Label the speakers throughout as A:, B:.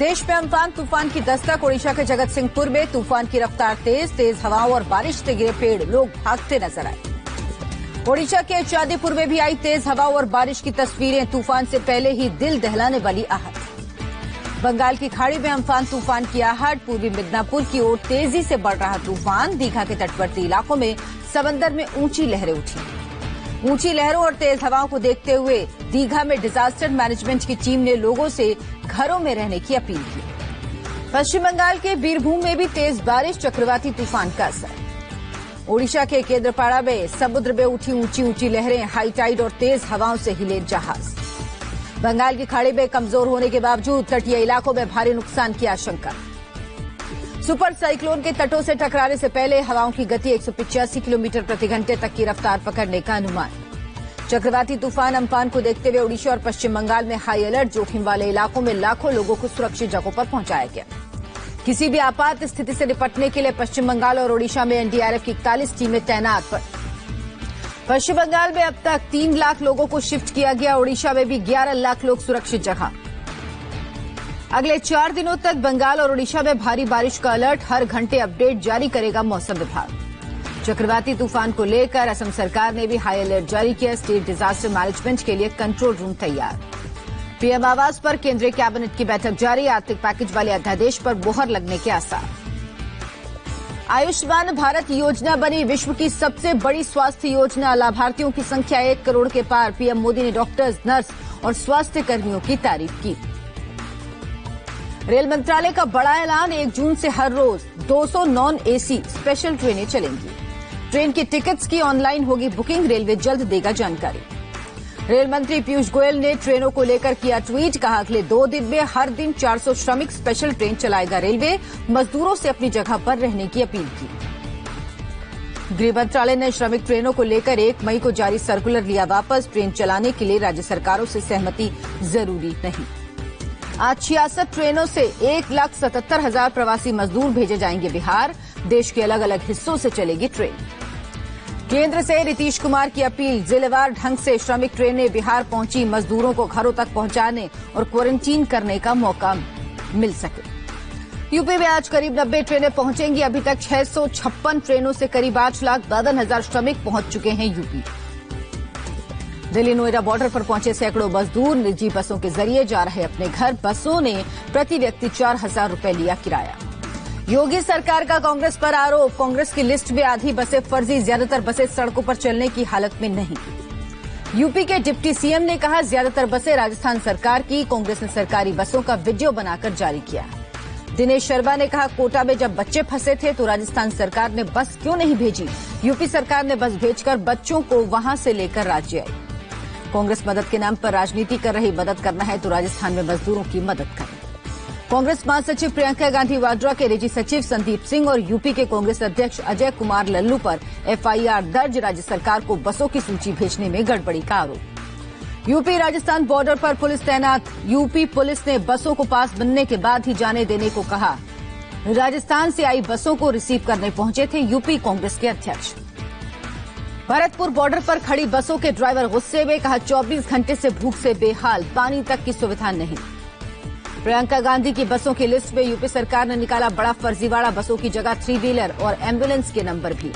A: देश में अम्फान तूफान की दस्तक। ओडिशा के जगत सिंहपुर में तूफान की रफ्तार तेज हवाओं और बारिश से गिरे पेड़, लोग भागते नजर आए। ओडिशा के चांदीपुर में भी आई तेज हवाओं और बारिश की तस्वीरें। तूफान से पहले ही दिल दहलाने वाली आहट। बंगाल की खाड़ी में अम्फान तूफान की आहट। पूर्वी मिदनापुर की ओर तेजी से बढ़ रहा तूफान। दीघा के तटवर्ती इलाकों में समंदर में ऊंची लहरें उठी। ऊंची लहरों और तेज हवाओं को देखते हुए दीघा में डिजास्टर मैनेजमेंट की टीम ने लोगों से घरों में रहने की अपील की। पश्चिम बंगाल के बीरभूम में भी तेज बारिश, चक्रवाती तूफान का असर। ओडिशा के केंद्रपाड़ा में समुद्र में उठी ऊंची लहरें, हाई टाइड और तेज हवाओं से हिले जहाज। बंगाल की खाड़ी में कमजोर होने के बावजूद तटीय इलाकों में भारी नुकसान की आशंका। सुपर साइक्लोन के तटों से टकराने से पहले हवाओं की गति 185 किलोमीटर प्रति घंटे तक की रफ्तार पकड़ने का अनुमान। चक्रवाती तूफान अम्फान को देखते हुए ओडिशा और पश्चिम बंगाल में हाई अलर्ट। जोखिम वाले इलाकों में लाखों लोगों को सुरक्षित जगहों पर पहुंचाया गया। किसी भी आपात स्थिति से निपटने के लिए पश्चिम बंगाल और ओडिशा में एनडीआरएफ की 41 टीमें तैनात। पश्चिम बंगाल में अब तक 3 लाख लोगों को शिफ्ट किया गया। ओडिशा में भी 11 लाख लोग सुरक्षित जगह। अगले 4 दिनों तक बंगाल और ओडिशा में भारी बारिश का अलर्ट। हर घंटे अपडेट जारी करेगा मौसम विभाग। चक्रवाती तूफान को लेकर असम सरकार ने भी हाई अलर्ट जारी किया। स्टेट डिजास्टर मैनेजमेंट के लिए कंट्रोल रूम तैयार। पीएम आवास पर केंद्रीय कैबिनेट की बैठक जारी। आर्थिक पैकेज वाले अध्यादेश पर मोहर लगने के आसार। आयुष्मान भारत योजना बनी विश्व की सबसे बड़ी स्वास्थ्य योजना। लाभार्थियों की संख्या 1 करोड़ के पार। पीएम मोदी ने डॉक्टर्स, नर्स और स्वास्थ्य कर्मियों की तारीफ की। रेल मंत्रालय का बड़ा ऐलान। 1 जून से हर रोज 200 नॉन एसी स्पेशल ट्रेनें चलेंगी। ट्रेन की टिकट्स की ऑनलाइन होगी बुकिंग। रेलवे जल्द देगा जानकारी। रेल मंत्री पीयूष गोयल ने ट्रेनों को लेकर किया ट्वीट। कहा अगले 2 दिन में हर दिन 400 श्रमिक स्पेशल ट्रेन चलाएगा रेलवे। मजदूरों से अपनी जगह पर रहने की अपील की। गृह मंत्रालय ने श्रमिक ट्रेनों को लेकर 1 मई को जारी सर्कुलर लिया वापस। ट्रेन चलाने के लिए राज्य सरकारों से सहमति जरूरी नहीं। आज 66 ट्रेनों से 1,77,000 प्रवासी मजदूर भेजे जाएंगे बिहार। देश के अलग अलग हिस्सों से चलेगी ट्रेन। केंद्र से नीतीश कुमार की अपील। जिलेवार ढंग से श्रमिक ट्रेनें बिहार पहुंची। मजदूरों को घरों तक पहुंचाने और क्वारंटीन करने का मौका मिल सके। यूपी में आज करीब 90 ट्रेनें पहुंचेंगी। अभी तक 656 ट्रेनों से करीब 8,52,000 श्रमिक पहुंच चुके हैं यूपी। दिल्ली नोएडा बॉर्डर पर पहुंचे सैकड़ों मजदूर निजी बसों के जरिए जा रहे अपने घर। बसों ने प्रति व्यक्ति 4,000 रुपए लिया किराया। योगी सरकार का कांग्रेस पर आरोप। कांग्रेस की लिस्ट में आधी बसें फर्जी। ज्यादातर बसें सड़कों पर चलने की हालत में नहीं। यूपी के डिप्टी सीएम ने कहा ज्यादातर बसें राजस्थान सरकार की। कांग्रेस ने सरकारी बसों का वीडियो बनाकर जारी किया। दिनेश शर्मा ने कहा कोटा में जब बच्चे फंसे थे तो राजस्थान सरकार ने बस क्यों नहीं भेजी। यूपी सरकार ने बस भेजकर बच्चों को वहां से लेकर राज्य आई। कांग्रेस मदद के नाम पर राजनीति कर रही। मदद करना है तो राजस्थान में मजदूरों की मदद करें। कांग्रेस महासचिव प्रियंका गांधी वाड्रा के निजी सचिव संदीप सिंह और यूपी के कांग्रेस अध्यक्ष अजय कुमार लल्लू पर एफआईआर दर्ज। राज्य सरकार को बसों की सूची भेजने में गड़बड़ी का आरोप। यूपी राजस्थान बॉर्डर पर पुलिस तैनात। यूपी पुलिस ने बसों को पास बनने के बाद ही जाने देने को कहा। राजस्थान से आई बसों को रिसीव करने पहुंचे थे यूपी कांग्रेस के अध्यक्ष। भरतपुर बॉर्डर पर खड़ी बसों के ड्राइवर गुस्से में। कहा 24 घंटे से भूख से बेहाल, पानी तक की सुविधा नहीं। प्रियंका गांधी की बसों की लिस्ट में यूपी सरकार ने निकाला बड़ा फर्जीवाड़ा। बसों की जगह 3 व्हीलर और एम्बुलेंस के नंबर भी।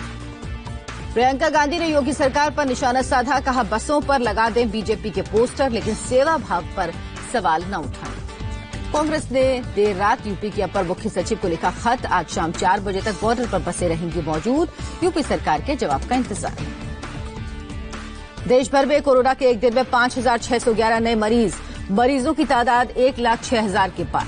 A: प्रियंका गांधी ने योगी सरकार पर निशाना साधा। कहा बसों पर लगा दें बीजेपी के पोस्टर, लेकिन सेवा भाव पर सवाल न उठाएं। कांग्रेस ने देर रात यूपी के अपर मुख्य सचिव को लिखा खत। आज शाम 4 बजे तक बॉर्डर पर बसें रहेंगी मौजूद। यूपी सरकार के जवाब का इंतजार। देश भर में कोरोना के एक दिन में 5,611 नए मरीज। मरीजों की तादाद 1,06,000 के पार।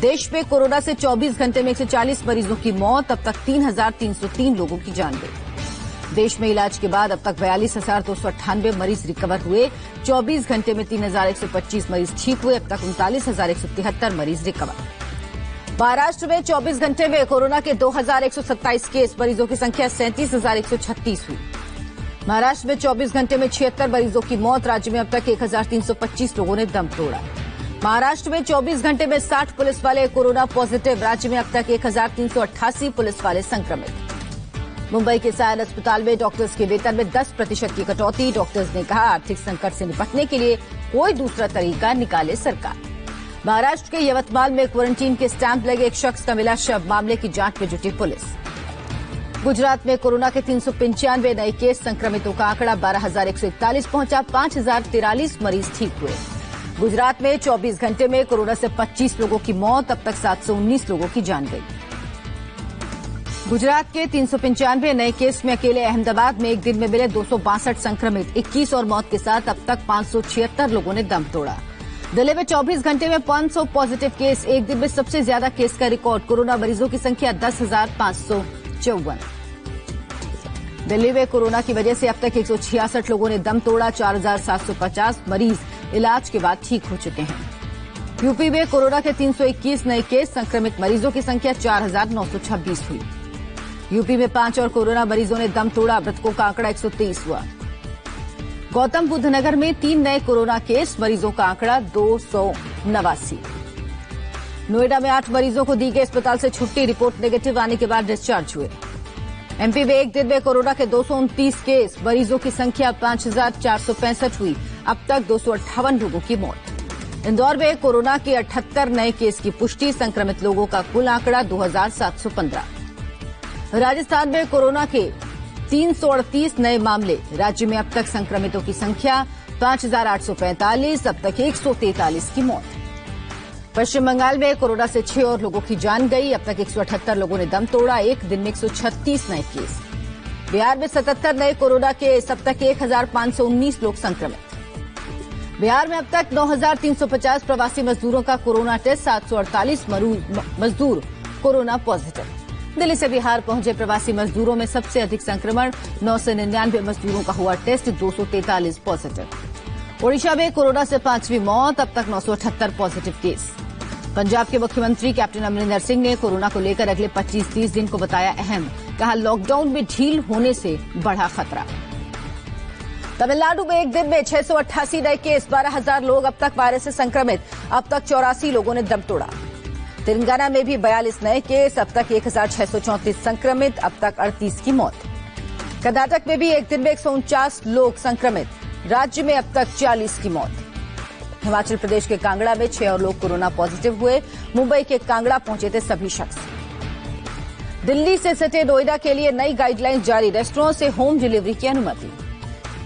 A: देश में कोरोना से 24 घंटे में 140 मरीजों की मौत। अब तक 3,303 लोगों की जान गई। देश में इलाज के बाद अब तक 42,298 मरीज रिकवर हुए। 24 घंटे में 3,125 मरीज ठीक हुए। अब तक 39,173 मरीज रिकवर। महाराष्ट्र में 24 घंटे में कोरोना के 2,127 केस। मरीजों की संख्या 37,136 हुई। महाराष्ट्र में 24 घंटे में 76 मरीजों की मौत। राज्य में अब तक 1,325 लोगों ने दम तोड़ा। महाराष्ट्र में 24 घंटे में 60 पुलिस वाले कोरोना पॉजिटिव। राज्य में अब तक 1,388 पुलिस वाले संक्रमित। मुंबई के सायन अस्पताल में डॉक्टर्स के वेतन में 10% की कटौती। डॉक्टर्स ने कहा आर्थिक संकट से निपटने के लिए कोई दूसरा तरीका निकाले सरकार। महाराष्ट्र के यवतमाल में क्वारंटीन के स्टैंप लगे एक शख्स का मिला शव, मामले की जांच में जुटी पुलिस। गुजरात में कोरोना के 395 नए केस, संक्रमितों का आंकड़ा 12,141 पहुंचा, 5,043 मरीज ठीक हुए। गुजरात में 24 घंटे में कोरोना से 25 लोगों की मौत, अब तक 719 लोगों की जान गई। गुजरात के 395 नए केस में अकेले अहमदाबाद में एक दिन में मिले 262 संक्रमित, 21 और मौत के साथ अब तक 576 लोगों ने दम तोड़ा। दिल्ली में 24 घंटे में 500 पॉजिटिव केस, एक दिन में सबसे ज्यादा केस का रिकॉर्ड, कोरोना मरीजों की संख्या 10,554। दिल्ली में कोरोना की वजह से अब तक 166 लोगों ने दम तोड़ा, 4,750 मरीज इलाज के बाद ठीक हो चुके हैं। यूपी में कोरोना के 321 नए केस, संक्रमित मरीजों की संख्या 4,926 हुई। यूपी में 5 और कोरोना मरीजों ने दम तोड़ा, मृतकों का आंकड़ा 123 हुआ। गौतम बुद्ध नगर में 3 नए कोरोना केस, मरीजों का आंकड़ा 289। नोएडा में 8 मरीजों को दी गई अस्पताल से छुट्टी, रिपोर्ट नेगेटिव आने के बाद डिस्चार्ज हुए। एमपी में एक दिन में कोरोना के 229 केस, मरीजों की संख्या 5,465 हुई, अब तक 258 लोगों की मौत। इंदौर में कोरोना के 78 नए केस की पुष्टि, संक्रमित लोगों का कुल आंकड़ा 2,715। राजस्थान में कोरोना के 338 नए मामले, राज्य में अब तक संक्रमितों की संख्या 5,845, अब तक 143 की मौत। पश्चिम बंगाल में कोरोना से 6 और लोगों की जान गई, अब तक 178 लोगों ने दम तोड़ा, एक दिन में 136 नए केस। बिहार में 77 नए कोरोना केस, अब तक 1,519 लोग संक्रमित। बिहार में अब तक 9,350 प्रवासी मजदूरों का कोरोना टेस्ट, 748 मजदूर कोरोना पॉजिटिव। दिल्ली से बिहार पहुंचे प्रवासी मजदूरों में सबसे अधिक संक्रमण, 999 मजदूरों का हुआ टेस्ट, 243 पॉजिटिव। ओडिशा में कोरोना से 5वीं मौत, अब तक 978 पॉजिटिव केस। पंजाब के मुख्यमंत्री कैप्टन अमरिंदर सिंह ने कोरोना को लेकर अगले 25-30 दिन को बताया अहम, कहा लॉकडाउन में ढील होने से बढ़ा खतरा। तमिलनाडु में एक दिन में 688 नए केस, 12,000 लोग अब तक वायरस से संक्रमित, अब तक 84 लोगों ने दम तोड़ा। तेलंगाना में भी 42 नए केस, अब तक 1,634 संक्रमित, अब तक 38 की मौत। कर्नाटक में भी एक दिन में 149 लोग संक्रमित, राज्य में अब तक 40 की मौत। हिमाचल प्रदेश के कांगड़ा में 6 और लोग कोरोना पॉजिटिव हुए, मुंबई के कांगड़ा पहुंचे थे सभी शख्स। दिल्ली से सटे नोएडा के लिए नई गाइडलाइन जारी, रेस्टोरेंट से होम डिलीवरी की अनुमति।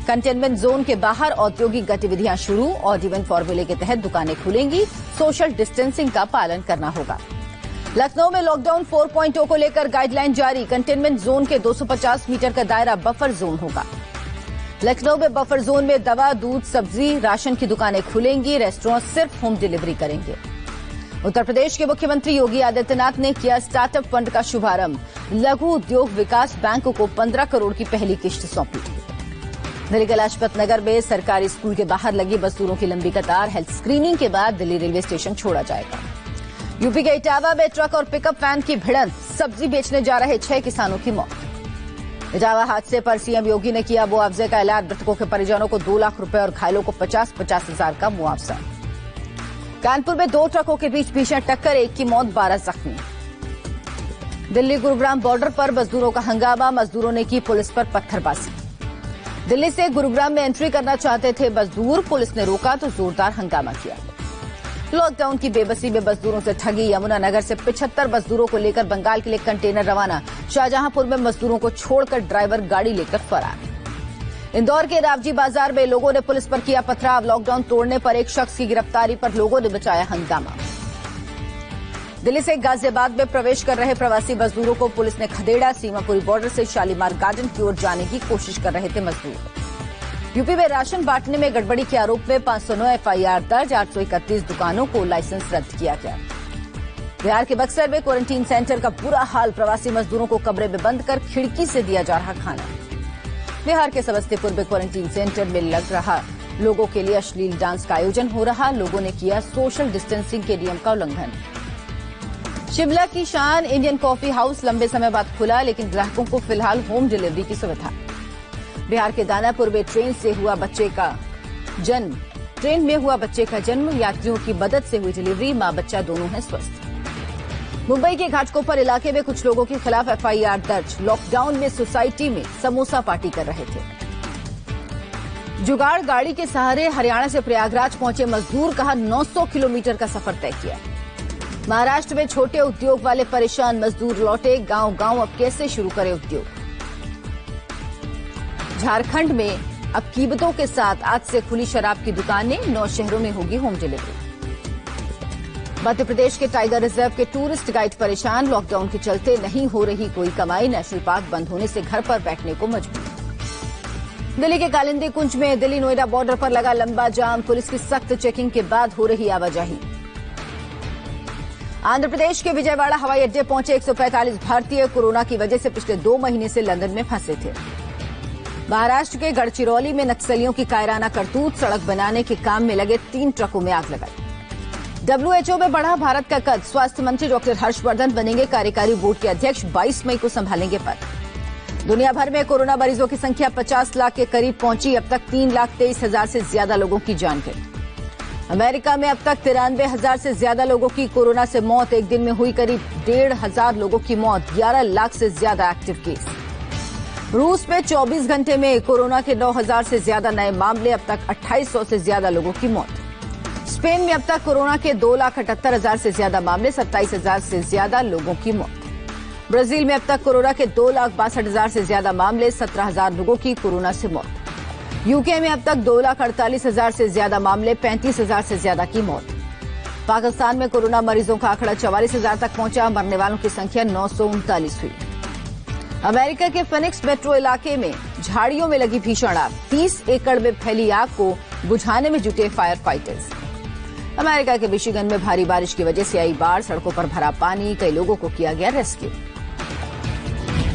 A: कंटेनमेंट जोन के बाहर औद्योगिक गतिविधियां शुरू, ऑड इवन फॉर्मूले के तहत दुकानें खुलेंगी, सोशल डिस्टेंसिंग का पालन करना होगा। लखनऊ में लॉकडाउन 4.0 को लेकर गाइडलाइन जारी, कंटेनमेंट जोन के 250 मीटर का दायरा बफर जोन होगा। लखनऊ में बफर जोन में दवा, दूध, सब्जी, राशन की दुकानें खुलेंगी, रेस्टोरेंट सिर्फ होम डिलीवरी करेंगे। उत्तर प्रदेश के मुख्यमंत्री योगी आदित्यनाथ ने किया स्टार्टअप फंड का शुभारंभ, लघु उद्योग विकास बैंक को 15 करोड़ की पहली किश्त सौंपी। दिल्ली के लाजपत नगर में सरकारी स्कूल के बाहर लगी मजदूरों की लंबी कतार, हेल्थ स्क्रीनिंग के बाद दिल्ली रेलवे स्टेशन छोड़ा जाएगा। यूपी के इटावा में ट्रक और पिकअप वैन की भिड़ंत, सब्जी बेचने जा रहे 6 किसानों की मौत। इटावा हादसे पर सीएम योगी ने किया मुआवजे का ऐलान, मृतकों के परिजनों को 2 लाख रुपए और घायलों को 50-50 हजार का मुआवजा। कानपुर में 2 ट्रकों के बीच भीषण टक्कर, 1 की मौत, 12 जख्मी। दिल्ली गुरुग्राम बॉर्डर पर मजदूरों का हंगामा, मजदूरों ने की पुलिस पर पत्थरबाजी। दिल्ली से गुरुग्राम में एंट्री करना चाहते थे मजदूर, पुलिस ने रोका तो जोरदार हंगामा किया। लॉकडाउन की बेबसी में मजदूरों से ठगी, यमुनानगर से 75 मजदूरों को लेकर बंगाल के लिए कंटेनर रवाना, शाहजहांपुर में मजदूरों को छोड़कर ड्राइवर गाड़ी लेकर फरार। इंदौर के रावजी बाजार में लोगों ने पुलिस पर किया पथराव, लॉकडाउन तोड़ने पर एक शख्स की गिरफ्तारी पर लोगों ने मचाया हंगामा। दिल्ली से गाजियाबाद में प्रवेश कर रहे प्रवासी मजदूरों को पुलिस ने खदेड़ा, सीमापुरी बॉर्डर से शालीमार गार्डन की ओर जाने की कोशिश कर रहे थे मजदूर। यूपी में राशन बांटने में गड़बड़ी के आरोप में 509 एफआईआर दर्ज, 831 दुकानों को लाइसेंस रद्द किया गया। बिहार के बक्सर में क्वारंटीन सेंटर का बुरा हाल, प्रवासी मजदूरों को कमरे में बंद कर खिड़की से दिया जा रहा खाना। बिहार के समस्तीपुर में क्वारंटीन सेंटर में लग रहा लोगों के लिए अश्लील डांस का आयोजन हो रहा, लोगों ने किया सोशल डिस्टेंसिंग के नियम का उल्लंघन। शिमला की शान इंडियन कॉफी हाउस लंबे समय बाद खुला, लेकिन ग्राहकों को फिलहाल होम डिलीवरी की सुविधा। बिहार के दानापुर में ट्रेन में हुआ बच्चे का जन्म, यात्रियों की मदद से हुई डिलीवरी, मां बच्चा दोनों हैं स्वस्थ। मुंबई के घाटकोपर इलाके में कुछ लोगों के खिलाफ एफआईआर दर्ज, लॉकडाउन में सोसाइटी में समोसा पार्टी कर रहे थे। जुगाड़ गाड़ी के सहारे हरियाणा से प्रयागराज पहुंचे मजदूर, कहा 900 किलोमीटर का सफर तय किया। महाराष्ट्र में छोटे उद्योग वाले परेशान, मजदूर लौटे गांव-गांव, अब कैसे शुरू करें उद्योग। झारखंड में अब कीमतों के साथ आज से खुली शराब की दुकानें, 9 शहरों में होगी होम डिलीवरी। मध्य प्रदेश के टाइगर रिजर्व के टूरिस्ट गाइड परेशान, लॉकडाउन के चलते नहीं हो रही कोई कमाई, नेशनल पार्क बंद होने से घर पर बैठने को मजबूर। दिल्ली के कालिंदी कुंज में दिल्ली नोएडा बॉर्डर पर लगा लंबा जाम, पुलिस की सख्त चेकिंग के बाद हो रही आवाजाही। आंध्र प्रदेश के विजयवाड़ा हवाई अड्डे पहुंचे 145 भारतीय, कोरोना की वजह से पिछले 2 महीने से लंदन में फंसे थे। महाराष्ट्र के गढ़चिरौली में नक्सलियों की कायराना करतूत, सड़क बनाने के काम में लगे 3 ट्रकों में आग लगाई। WHO में बढ़ा भारत का कद, स्वास्थ्य मंत्री डॉक्टर हर्षवर्धन बनेंगे कार्यकारी बोर्ड के अध्यक्ष, 22 मई को संभालेंगे पद। दुनिया भर में कोरोना मरीजों की संख्या 50 लाख के करीब पहुंची, अब तक 3,23,000 से ज्यादा लोगों की जान गई। अमेरिका में अब तक 93,000 से ज्यादा लोगों की कोरोना से मौत, एक दिन में हुई करीब 1,500 लोगों की मौत, 11 लाख से ज्यादा एक्टिव केस। रूस में 24 घंटे में कोरोना के 9,000 से ज्यादा नए मामले, अब तक 2,800 से ज्यादा लोगों की मौत। स्पेन में अब तक कोरोना के 2,78,000 से ज्यादा मामले, 27,000 से ज्यादा लोगों की मौत। ब्राजील में अब तक कोरोना के 2,62,000 से ज्यादा मामले, 17,000 लोगों की कोरोना से मौत। यूके में अब तक 2,48,000 से ज्यादा मामले, 35,000 से ज्यादा की मौत। पाकिस्तान में कोरोना मरीजों का आंकड़ा 44,000 तक पहुंचा, मरने वालों की संख्या 939 हुई। अमेरिका के फिनिक्स मेट्रो इलाके में झाड़ियों में लगी भीषण आग, 30 एकड़ में फैली आग को बुझाने में जुटे फायर फाइटर्स। अमेरिका के मिशिगन में भारी बारिश की वजह से आई बाढ़, सड़कों पर भरा पानी, कई लोगों को किया गया रेस्क्यू।